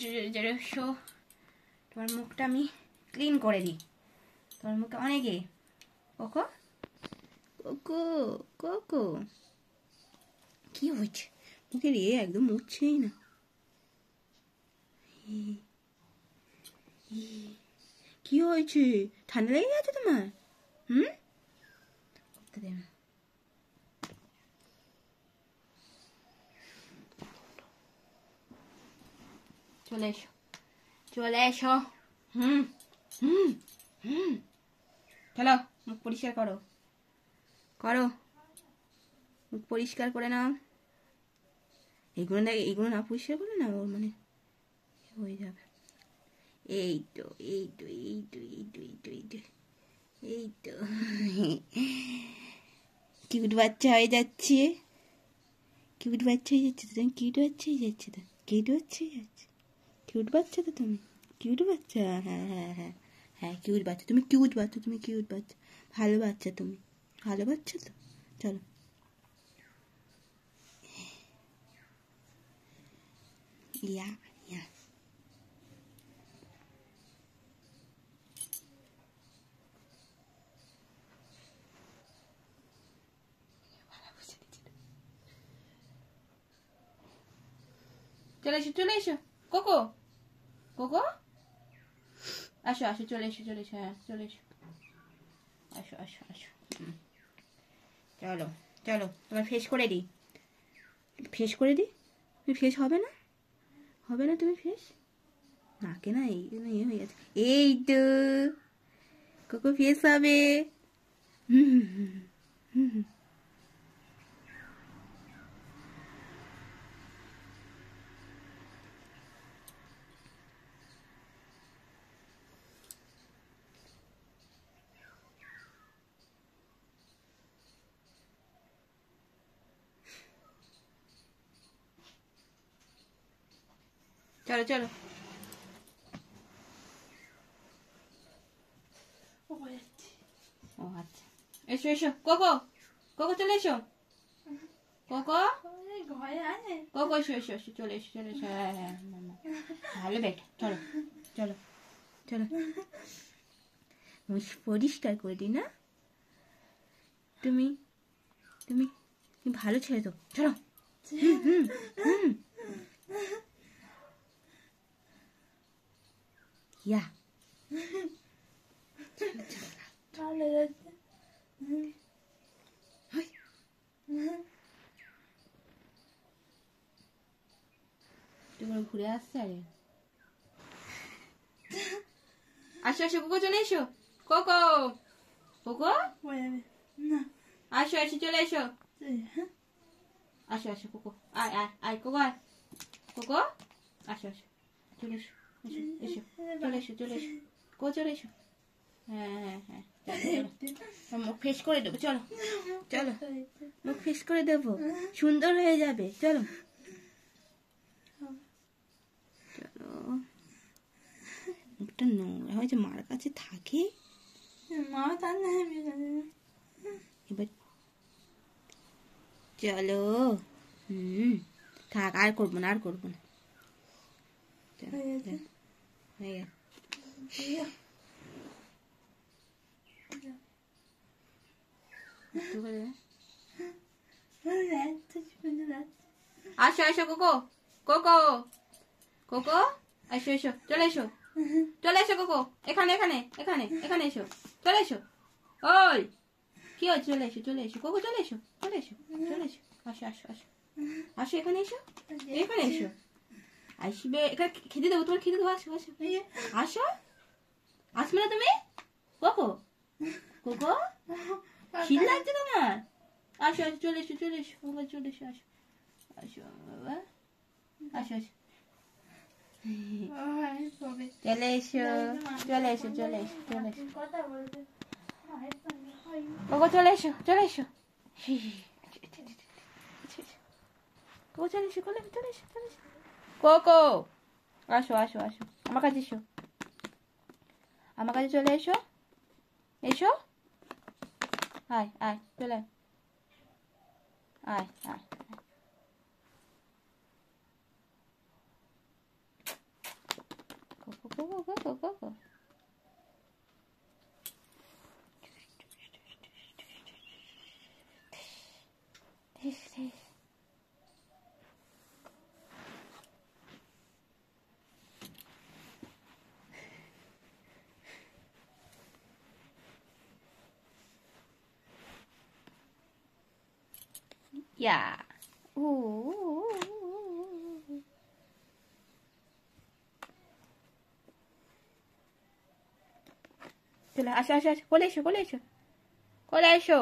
চলে এসো। তোমার মুখটা আমি ক্লিন করে দিই। তোমার মুখে অনেকে কোকো কোকো কোকো কি হয়েছে মুখে রে? একদম উঠছেই না। কি হয়েছে? ঠান্ডা লেগে গেছে তোমার? চলে এসো, চলে এসো। চলো, মুখ পরিষ্কার করো, করো মুখ পরিষ্কার করে নাও। এইগুলো না পরিষ্কার করে না ওর মানে হয়ে যাবে। এই তো এই তো এই তো এই তো এই তো এই তো এই তো কিউট বাচ্চা হয়ে যাচ্ছে, কিউট বাচ্চা হয়ে যাচ্ছে তো, কিউট বাচ্চা হয়ে যাচ্ছে তো, কিউট বাচ্চা হয়ে যাচ্ছে, কিউট বাচ্চা তো তুমি, কিউট বাচ্চা। হ্যাঁ হ্যাঁ হ্যাঁ হ্যাঁ কিউট বাচ্চা তুমি, কিউট বাচ্চা তুমি, কিউট বাচ্চা, ভালো বাচ্চা তুমি, ভালো বাচ্চা তো। চলো ইয়া ইয়া চলে এসো, চলে এসো কোকো, কোকো আসো আসো, চলে এসো, চলে এসো, হ্যাঁ চলে এসো, আসো আসো আসো। চলো চলো তোমার ফেস করে দিই, ফেস করে দিই। তুমি ফেস হবে না, হবে না তুমি ফেস নাকে না এই ইয়ে হয়ে গেছে। এই তো কোকো ফেস হবে। চলো চলো ও আচ্ছা, এসো এসো কোকো, কোকো চলে এসো, কোকো কোকো এসো এসো এসো, চলে এসো চলে এসো। হ্যাঁ হ্যাঁ ভালো বেটা, চলো চলো চলো পরিষ্কার করে দিই না, তুমি তুমি তুমি ভালো ছেড়ে তো, চলো। ইয়া ঘুরে আসছে। আরে আসো আসো কোকো চলে এসো, কোকো কোকো আসো আসো চলে এসো, আসো আসো কোকো, আয় আয় আয় কোকো, আয় কোকো আসো আসো, চলে এসো এসো চলে এসো, চলে এসো কো, চলে এসো। হ্যাঁ হ্যাঁ হ্যাঁ মুখ ফেস করে দেবো, চলো চলো মুখ ফেস করে দেবো, সুন্দর হয়ে যাবে, চলো চলো। মুখটা নোংরা হয়েছে, মার কাছে থাকে এবার, চলো থাক, আর করবো না, আর করবো না, হয়ে আসো আসো কোকো, কোকো কোকো আসো এসো, চলে এসো, চলে এসো কোকো, এখানে এখানে এখানে এখানে এসো, চলে এসো। ওই কি হচ্ছে? চলে এসো, চলে এসো কোকো, চলে এসো, চলে এসো, চলে এসো, আসো আসো আসো আসো, এখানে এসো, এখানে এসো, আসবে এখানে খেতে দেবো, তোমার খেতে দেবো, আসো আসো আসো, আসবে না তুমি কোকো, কোকো শীত লাগছে তোমার, আসো আসো চলে এসো, চলে এসো বাবা, চলে এসো, আসো আসো বাবা, আসো আসো চলে এসো, চলে এসো, চলে এসো, চলে এসো কোকো, চলে এসো, চলে এসো কোকো, চলে এসো, চলে এসো, চলে এসো, চলে এসো কোকো, আসো আসো আসো আমার কাছে এসো, আমার কাছে চলে এসো, এসো আয় আয় চলে আয় আয়। Cocoa cocoa cocoa Yeah. Ooh. চলে আসো আসো আসো কোলে এসো কোলে এসো কোলে এসো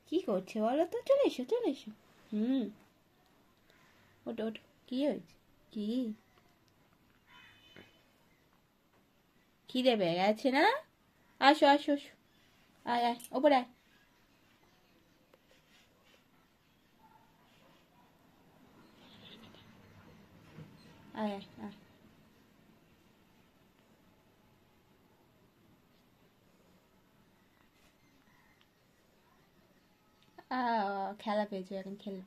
কি করছে বলো তো চলে এসো চলে এসো ওটো ওটো কি হয়েছে কি খিদে পেয়ে গেছে না আসো আসো আসো আয় আয় ওপরে আয় আয় আয় আয় খেলা পেয়েছো এখন খেলবে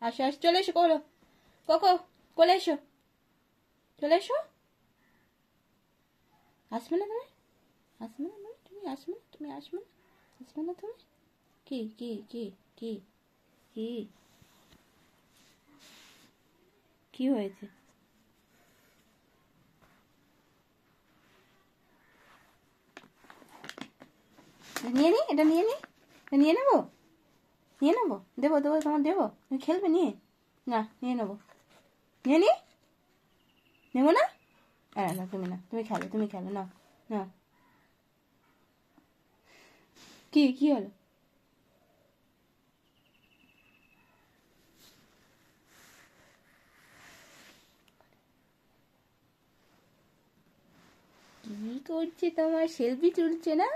আসো আসো চলে এসো কোলো কোকো কোলে এসো চলে এসো আসবে না তুমি আসবে না তুমি আসবে না আসবে না তুমি কি কি কি কি কি কি হয়েছে নিয়ে নি এটা নিয়ে নি নিয়ে নেবো দেবো দেবো তোমার দেবো তুমি খেলবে নিয়ে না নিয়ে নেবো নিয়ে নি নেবো না না তুমি খেলো না না কি কি হলো কি করছে তোমার সেলফি তুলছে না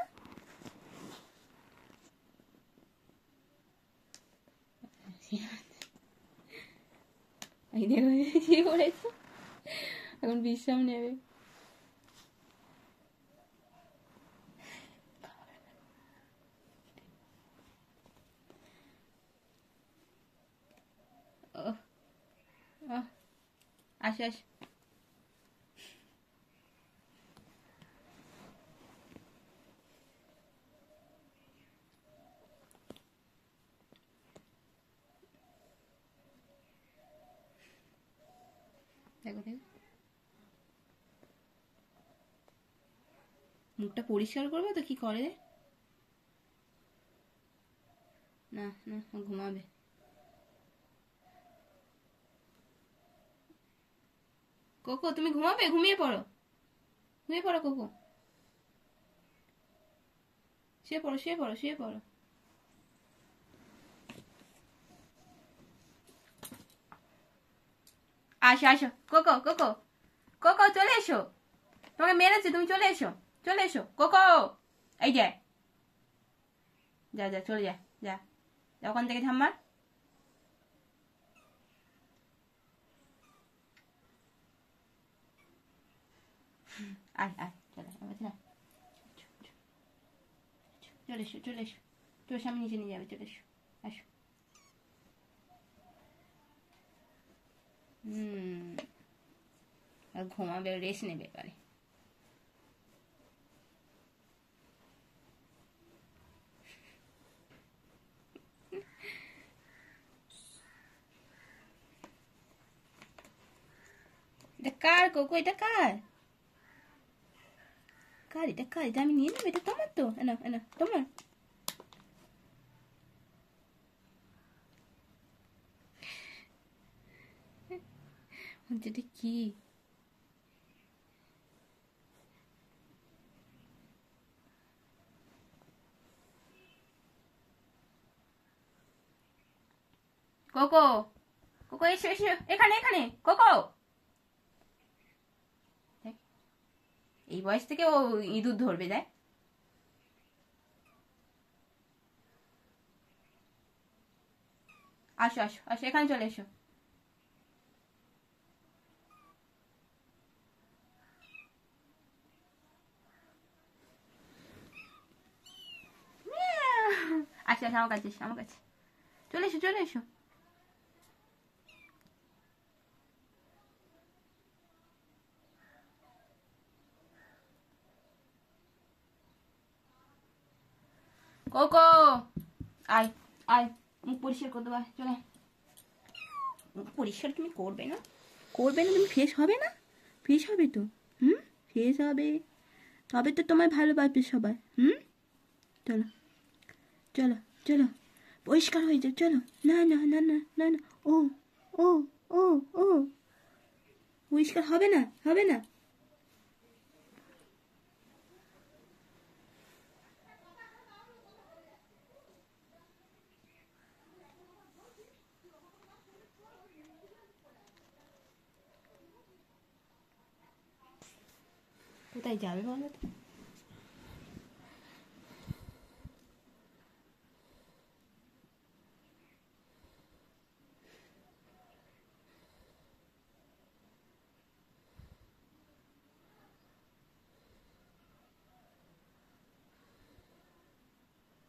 এই দেখো কি করেছে এখন বিশ্রাম নেবে আসো আসো দেখো দেখো মুখটা পরিষ্কার করবে তো কি করে না না ঘুমাবে কোকো তুমি ঘুমাবে ঘুমিয়ে পড়ো কোকো শুয়ে পড়ো আসো আসো কোকো কোকো কোকো চলে এসো তোমাকে মেরেছে তুমি চলে এসো কোকো এই যা চলে যা ওখান থেকে ঠাম্মার আয় চলে এসো তোর সামনে নিচে নিয়ে যাবে চলে এসো আসো আর ঘুমাবে রেস্ট নেবে এবারে এটা কার কোকো এটা কার এটা আমি নিয়ে নেবো এটা তোমার তো এনো তোমার এটা কি কোকো এসো এখানে কোকো এই বয়স থেকে ও ইঁদুর ধরবে দেখ আসো এখানে চলে এসো আসো আসো আমার কাছে এসো, আমার কাছে চলে এসো, চলে এসো। কোকো আয় আয়, মুখ পরিষ্কার করে দেবো, চলে। মুখ পরিষ্কার তুমি করবে না, করবে না তুমি, ফ্রেশ হবে না? ফ্রেশ হবে তো, ফ্রেশ হবে, তবে তো তোমায় ভালোবাসবে সবাই। চলো চলো চলো, পরিষ্কার হয়ে যাও, চলো। না না না না না না, ও ও ও ও, পরিষ্কার হবে না, হবে না। কোথায় যাবে বলো তো?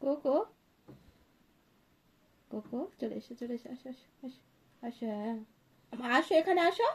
কোকো কোকো চলে এসো, চলে এসো, আসো আসো আসো আসো, হ্যাঁ আসো, এখানে আসো।